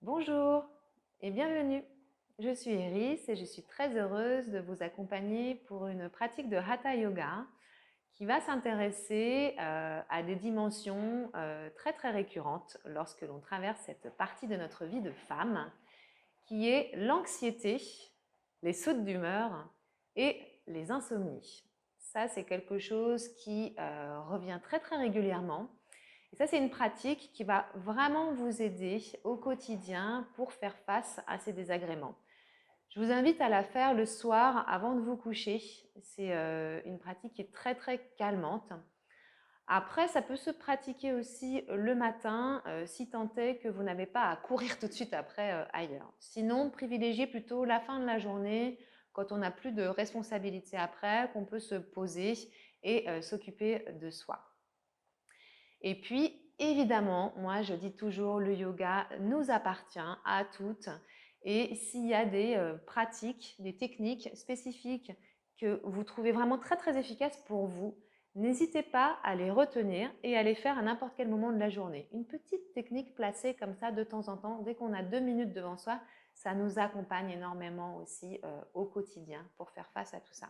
Bonjour et bienvenue. Je suis Iris et je suis très heureuse de vous accompagner pour une pratique de Hatha Yoga qui va s'intéresser à des dimensions très récurrentes lorsque l'on traverse cette partie de notre vie de femme qui est l'anxiété, les sautes d'humeur et les insomnies. Ça, c'est quelque chose qui revient très régulièrement. Et ça, c'est une pratique qui va vraiment vous aider au quotidien pour faire face à ces désagréments. Je vous invite à la faire le soir avant de vous coucher. C'est une pratique qui est très calmante. Après, ça peut se pratiquer aussi le matin si tant est que vous n'avez pas à courir tout de suite après ailleurs. Sinon, privilégiez plutôt la fin de la journée quand on n'a plus de responsabilité après, qu'on peut se poser et s'occuper de soi. Et puis, évidemment, moi je dis toujours, le yoga nous appartient à toutes. Et s'il y a des pratiques, des techniques spécifiques que vous trouvez vraiment très efficaces pour vous, n'hésitez pas à les retenir et à les faire à n'importe quel moment de la journée. Une petite technique placée comme ça de temps en temps, dès qu'on a 2 minutes devant soi, ça nous accompagne énormément aussi au quotidien pour faire face à tout ça.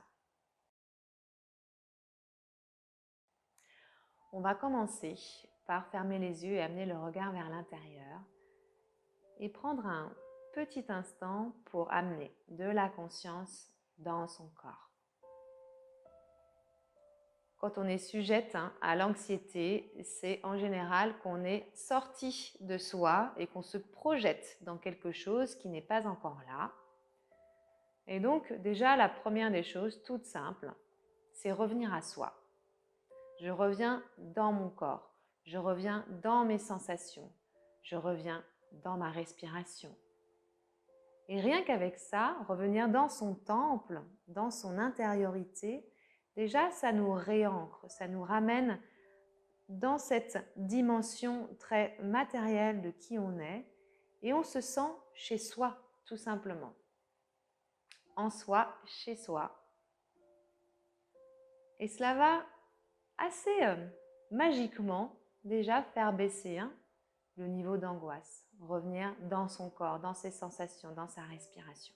On va commencer par fermer les yeux et amener le regard vers l'intérieur et prendre un petit instant pour amener de la conscience dans son corps. Quand on est sujette à l'anxiété, c'est en général qu'on est sorti de soi et qu'on se projette dans quelque chose qui n'est pas encore là. Et donc déjà, la première des choses, toute simple, c'est revenir à soi. Je reviens dans mon corps, je reviens dans mes sensations, je reviens dans ma respiration. Et rien qu'avec ça, revenir dans son temple, dans son intériorité, déjà ça nous réancre, ça nous ramène dans cette dimension très matérielle de qui on est et on se sent chez soi, tout simplement. En soi, chez soi. Et cela va assez magiquement déjà faire baisser le niveau d'angoisse, revenir dans son corps, dans ses sensations, dans sa respiration.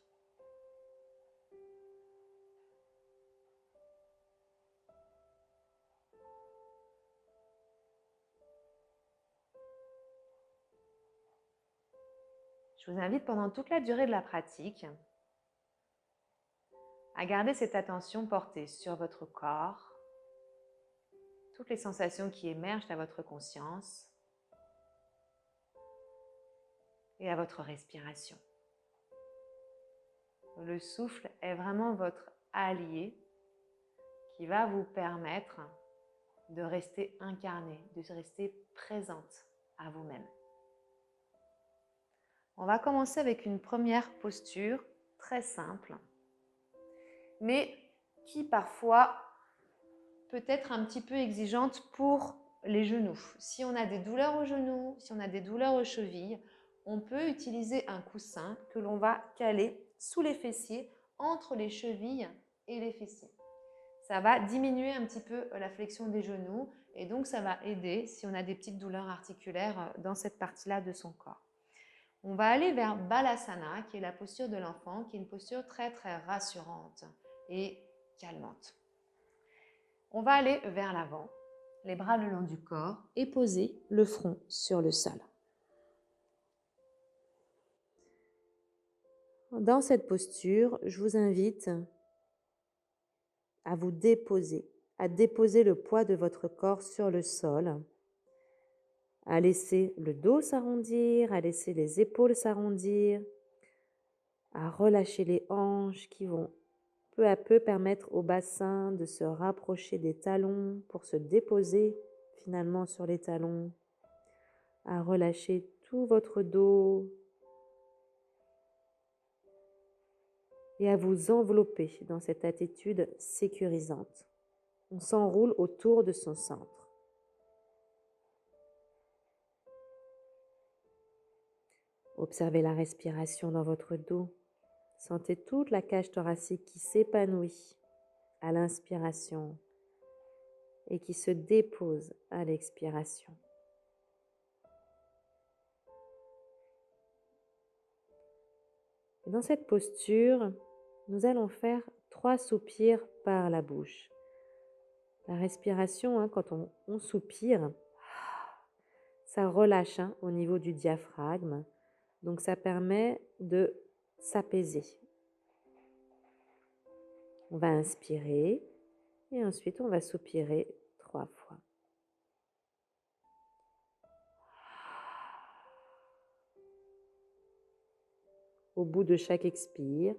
Je vous invite pendant toute la durée de la pratique à garder cette attention portée sur votre corps, toutes les sensations qui émergent à votre conscience et à votre respiration. Le souffle est vraiment votre allié qui va vous permettre de rester incarné, de rester présente à vous-même. On va commencer avec une première posture très simple, mais qui parfois peut être un petit peu exigeante pour les genoux. Si on a des douleurs aux genoux, si on a des douleurs aux chevilles, on peut utiliser un coussin que l'on va caler sous les fessiers, entre les chevilles et les fessiers. Ça va diminuer un petit peu la flexion des genoux et donc ça va aider si on a des petites douleurs articulaires dans cette partie-là de son corps. On va aller vers Balasana, qui est la posture de l'enfant, qui est une posture très rassurante et calmante. On va aller vers l'avant, les bras le long du corps et poser le front sur le sol. Dans cette posture, je vous invite à vous déposer, à déposer le poids de votre corps sur le sol, à laisser le dos s'arrondir, à laisser les épaules s'arrondir, à relâcher les hanches qui vont peu à peu permettre au bassin de se rapprocher des talons pour se déposer finalement sur les talons, à relâcher tout votre dos et à vous envelopper dans cette attitude sécurisante. On s'enroule autour de son centre. Observez la respiration dans votre dos. Sentez toute la cage thoracique qui s'épanouit à l'inspiration et qui se dépose à l'expiration. Et dans cette posture, nous allons faire 3 soupirs par la bouche. La respiration, quand on soupire, ça relâche au niveau du diaphragme, donc ça permet de s'apaiser. On va inspirer et ensuite on va soupirer 3 fois. Au bout de chaque expire,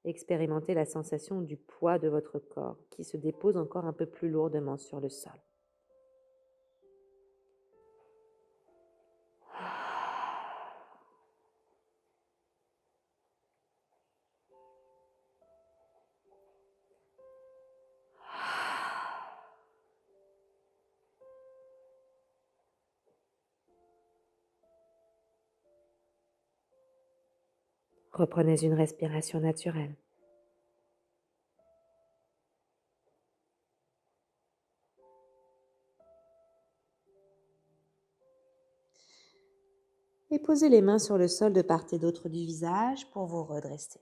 expérimentez la sensation du poids de votre corps qui se dépose encore un peu plus lourdement sur le sol. Reprenez une respiration naturelle. Et posez les mains sur le sol de part et d'autre du visage pour vous redresser.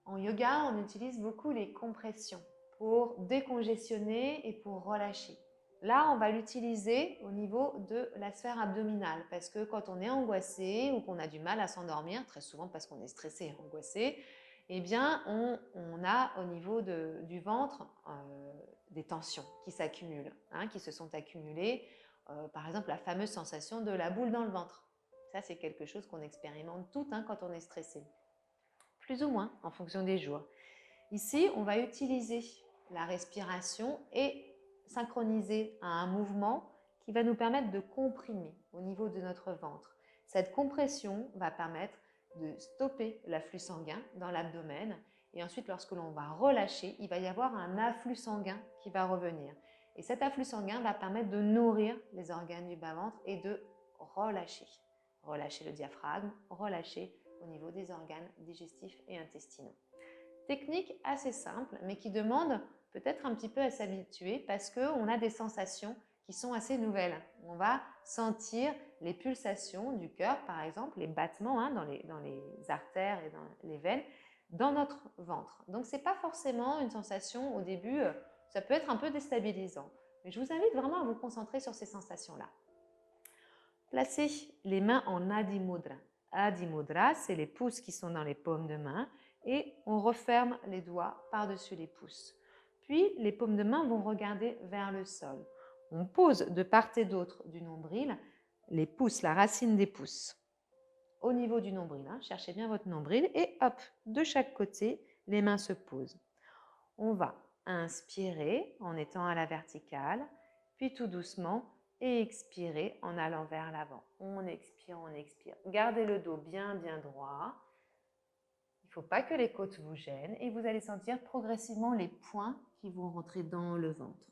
En yoga, on utilise beaucoup les compressions pour décongestionner et pour relâcher. Là, on va l'utiliser au niveau de la sphère abdominale parce que quand on est angoissé ou qu'on a du mal à s'endormir, très souvent parce qu'on est stressé et angoissé, eh bien, on a au niveau du ventre des tensions qui s'accumulent, qui se sont accumulées. Par exemple, la fameuse sensation de la boule dans le ventre. Ça, c'est quelque chose qu'on expérimente toutes quand on est stressé. Plus ou moins, en fonction des jours. Ici, on va utiliser la respiration et synchroniser à un mouvement qui va nous permettre de comprimer au niveau de notre ventre. Cette compression va permettre de stopper l'afflux sanguin dans l'abdomen et ensuite, lorsque l'on va relâcher, il va y avoir un afflux sanguin qui va revenir. Et cet afflux sanguin va permettre de nourrir les organes du bas-ventre et de relâcher. Relâcher le diaphragme, relâcher au niveau des organes digestifs et intestinaux. Technique assez simple, mais qui demande peut-être un petit peu à s'habituer parce qu'on a des sensations qui sont assez nouvelles. On va sentir les pulsations du cœur, par exemple, les battements dans les artères et dans les veines, dans notre ventre. Donc, ce n'est pas forcément une sensation au début, ça peut être un peu déstabilisant. Mais je vous invite vraiment à vous concentrer sur ces sensations-là. Placez les mains en Adi Mudra. Adi Mudra, c'est les pouces qui sont dans les paumes de main et on referme les doigts par-dessus les pouces. Puis, les paumes de main vont regarder vers le sol. On pose de part et d'autre du nombril les pouces, la racine des pouces. Au niveau du nombril, cherchez bien votre nombril et hop, de chaque côté, les mains se posent. On va inspirer en étant à la verticale, puis tout doucement, et expirer en allant vers l'avant. On expire, on expire. Gardez le dos bien droit. Il ne faut pas que les côtes vous gênent et vous allez sentir progressivement les poings qui vont rentrer dans le ventre.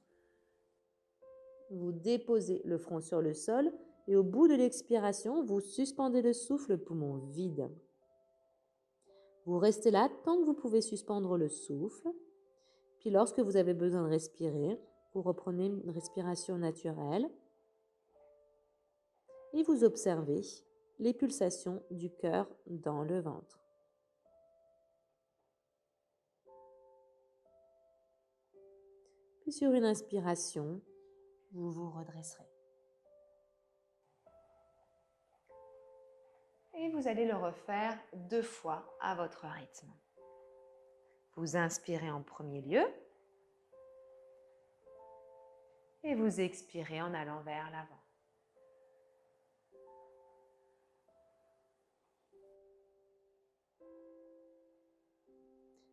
Vous déposez le front sur le sol et au bout de l'expiration, vous suspendez le souffle, poumon vide. Vous restez là tant que vous pouvez suspendre le souffle. Puis lorsque vous avez besoin de respirer, vous reprenez une respiration naturelle. Et vous observez les pulsations du cœur dans le ventre. Puis sur une inspiration, vous vous redresserez. Et vous allez le refaire 2 fois à votre rythme. Vous inspirez en premier lieu et vous expirez en allant vers l'avant.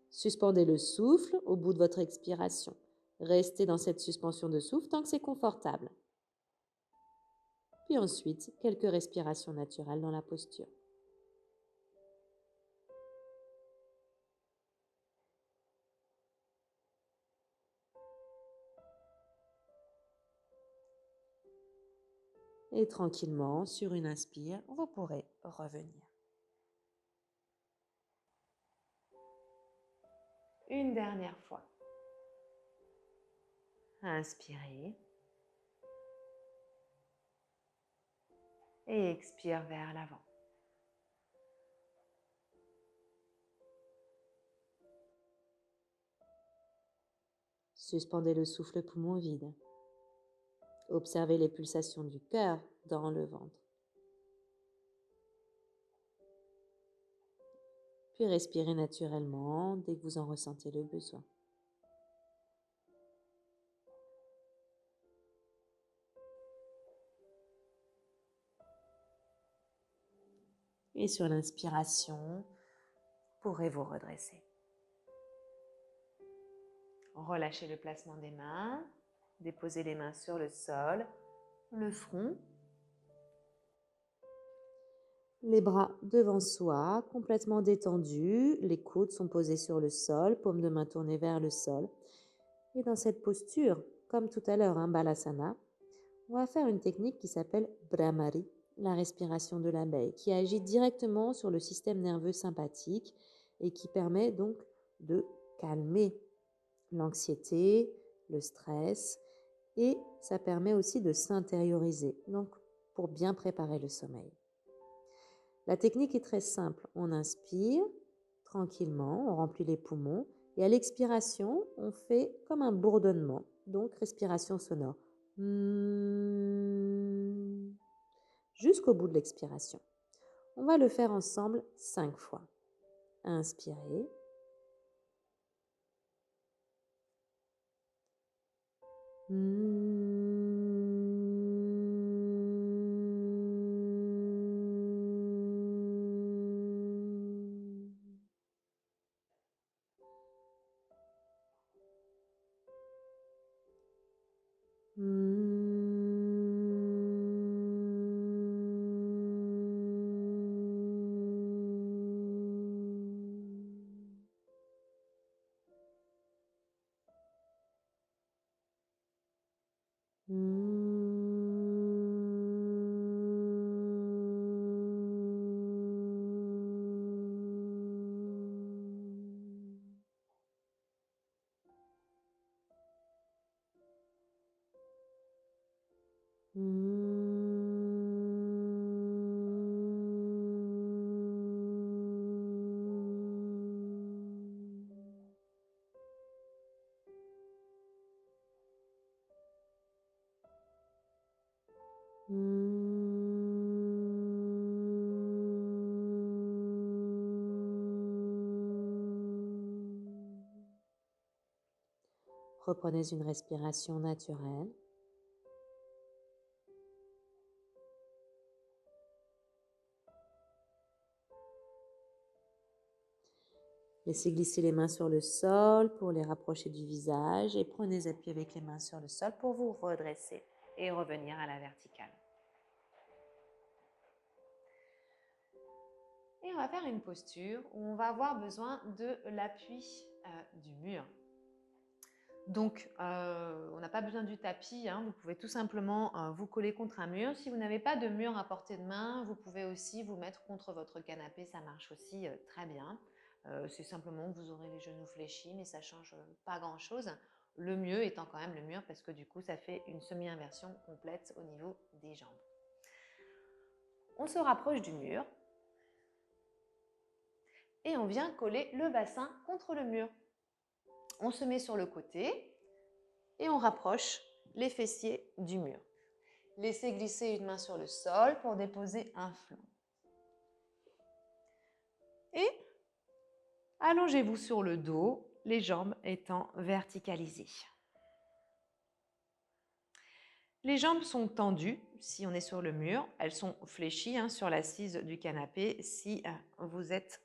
Suspendez le souffle au bout de votre expiration. Restez dans cette suspension de souffle tant que c'est confortable. Puis ensuite, quelques respirations naturelles dans la posture. Et tranquillement, sur une inspire, vous pourrez revenir. Une dernière fois. Inspirez. Et expire vers l'avant. Suspendez le souffle poumon vide. Observez les pulsations du cœur dans le ventre. Puis respirez naturellement dès que vous en ressentez le besoin. Et sur l'inspiration, vous pourrez vous redresser. Relâchez le placement des mains, déposez les mains sur le sol, le front. Les bras devant soi, complètement détendus, les coudes sont posés sur le sol, paume de main tournée vers le sol. Et dans cette posture, comme tout à l'heure, un Balasana, on va faire une technique qui s'appelle Bhramari, la respiration de l'abeille, qui agit directement sur le système nerveux sympathique et qui permet donc de calmer l'anxiété, le stress, et ça permet aussi de s'intérioriser, donc pour bien préparer le sommeil. La technique est très simple. On inspire tranquillement, on remplit les poumons et à l'expiration, on fait comme un bourdonnement, donc respiration sonore. Jusqu'au bout de l'expiration. On va le faire ensemble 5 fois. Inspirez. Reprenez une respiration naturelle. Laissez glisser les mains sur le sol pour les rapprocher du visage et prenez appui avec les mains sur le sol pour vous redresser Et revenir à la verticale. Et on va faire une posture où on va avoir besoin de l'appui du mur. Donc, on n'a pas besoin du tapis, hein. Vous pouvez tout simplement vous coller contre un mur. Si vous n'avez pas de mur à portée de main, vous pouvez aussi vous mettre contre votre canapé, ça marche aussi très bien. C'est simplement que vous aurez les genoux fléchis, mais ça ne change pas grand-chose. Le mieux étant quand même le mur parce que du coup, ça fait une semi-inversion complète au niveau des jambes. On se rapproche du mur et on vient coller le bassin contre le mur. On se met sur le côté et on rapproche les fessiers du mur. Laissez glisser une main sur le sol pour déposer un flanc. Et allongez-vous sur le dos, les jambes étant verticalisées. Les jambes sont tendues si on est sur le mur. Elles sont fléchies sur l'assise du canapé si vous êtes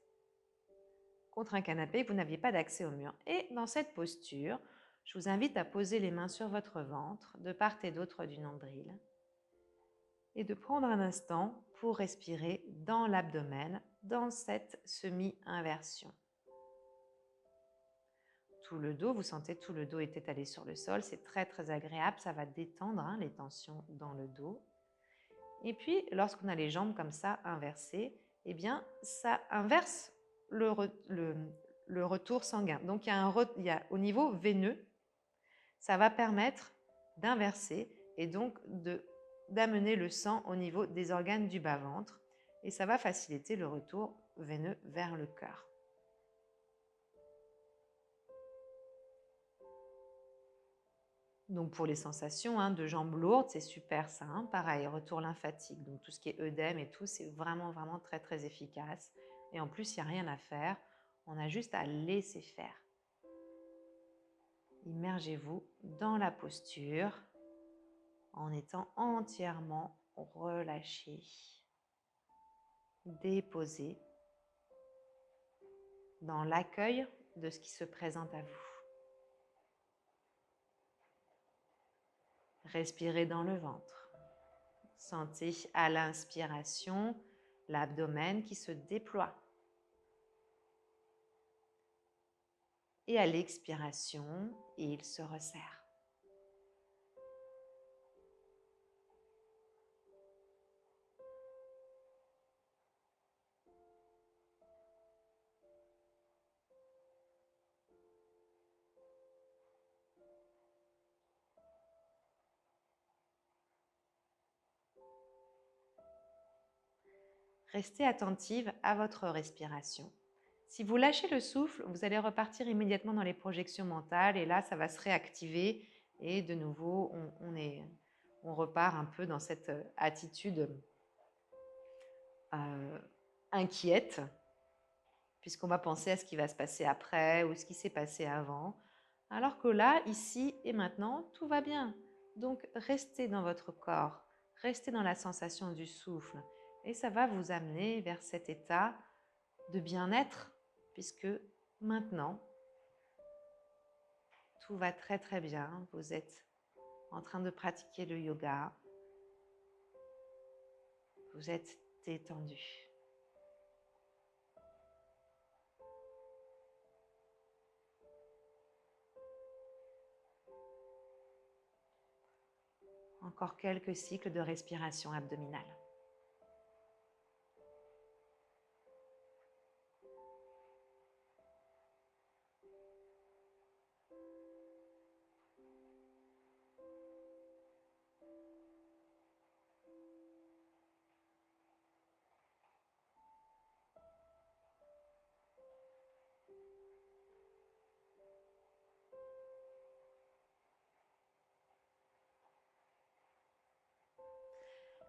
contre un canapé et que vous n'aviez pas d'accès au mur. Et dans cette posture, je vous invite à poser les mains sur votre ventre, de part et d'autre du nombril, et de prendre un instant pour respirer dans l'abdomen, dans cette semi-inversion. Tout le dos, vous sentez tout le dos est étalé sur le sol, c'est très très agréable, ça va détendre les tensions dans le dos. Et puis, lorsqu'on a les jambes comme ça inversées, eh bien, ça inverse le retour sanguin. Donc, il y a au niveau veineux, ça va permettre d'inverser et donc d'amener le sang au niveau des organes du bas-ventre et ça va faciliter le retour veineux vers le cœur. Donc pour les sensations de jambes lourdes, c'est super ça. Pareil, retour lymphatique. Donc tout ce qui est œdème et tout, c'est vraiment, vraiment très, très efficace. Et en plus, il n'y a rien à faire. On a juste à laisser faire. Immergez-vous dans la posture en étant entièrement relâché, déposé dans l'accueil de ce qui se présente à vous. Respirez dans le ventre. Sentez à l'inspiration l'abdomen qui se déploie. Et à l'expiration, il se resserre. Restez attentive à votre respiration. Si vous lâchez le souffle, vous allez repartir immédiatement dans les projections mentales et là, ça va se réactiver et de nouveau, on repart un peu dans cette attitude inquiète puisqu'on va penser à ce qui va se passer après ou ce qui s'est passé avant. Alors que là, ici et maintenant, tout va bien. Donc, restez dans votre corps, restez dans la sensation du souffle et ça va vous amener vers cet état de bien-être puisque maintenant, tout va très très bien. Vous êtes en train de pratiquer le yoga. Vous êtes détendu. Encore quelques cycles de respiration abdominale.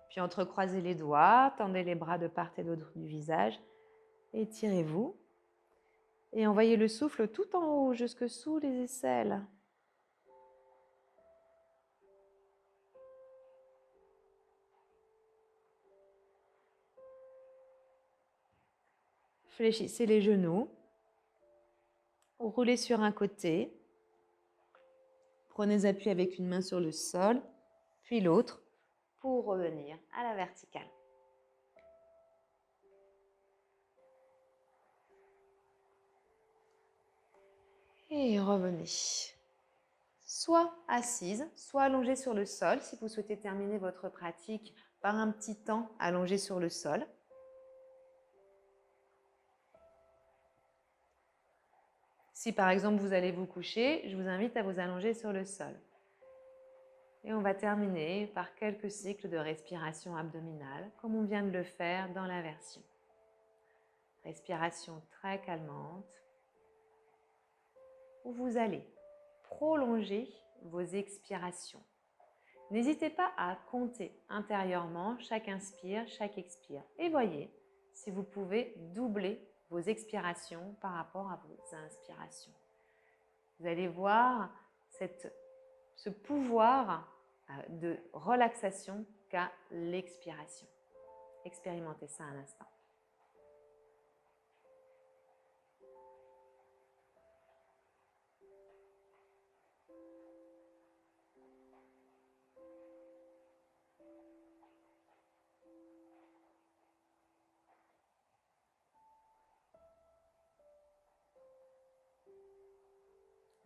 Puis entrecroisez les doigts, tendez les bras de part et d'autre du visage, étirez-vous et envoyez le souffle tout en haut jusque sous les aisselles. Fléchissez les genoux, roulez sur un côté, prenez appui avec une main sur le sol, puis l'autre pour revenir à la verticale. Et revenez. Soit assise, soit allongée sur le sol, si vous souhaitez terminer votre pratique par un petit temps allongé sur le sol. Si par exemple vous allez vous coucher, je vous invite à vous allonger sur le sol. Et on va terminer par quelques cycles de respiration abdominale, comme on vient de le faire dans l'inversion. Respiration très calmante, où vous allez prolonger vos expirations. N'hésitez pas à compter intérieurement chaque inspire, chaque expire. Et voyez si vous pouvez doubler vos expirations par rapport à vos inspirations. Vous allez voir ce pouvoir de relaxation qu'a l'expiration. Expérimentez ça un instant.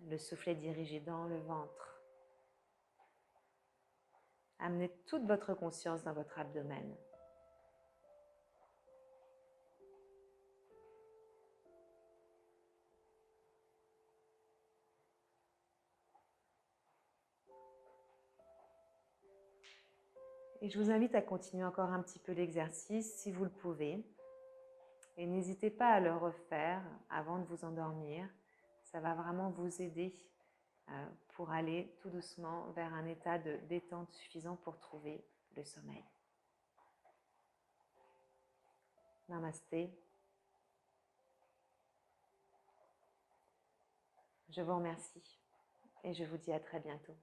Le souffle est dirigé dans le ventre. Amenez toute votre conscience dans votre abdomen. Et je vous invite à continuer encore un petit peu l'exercice si vous le pouvez. Et n'hésitez pas à le refaire avant de vous endormir. Ça va vraiment vous aider pour aller tout doucement vers un état de détente suffisant pour trouver le sommeil. Namasté. Je vous remercie et je vous dis à très bientôt.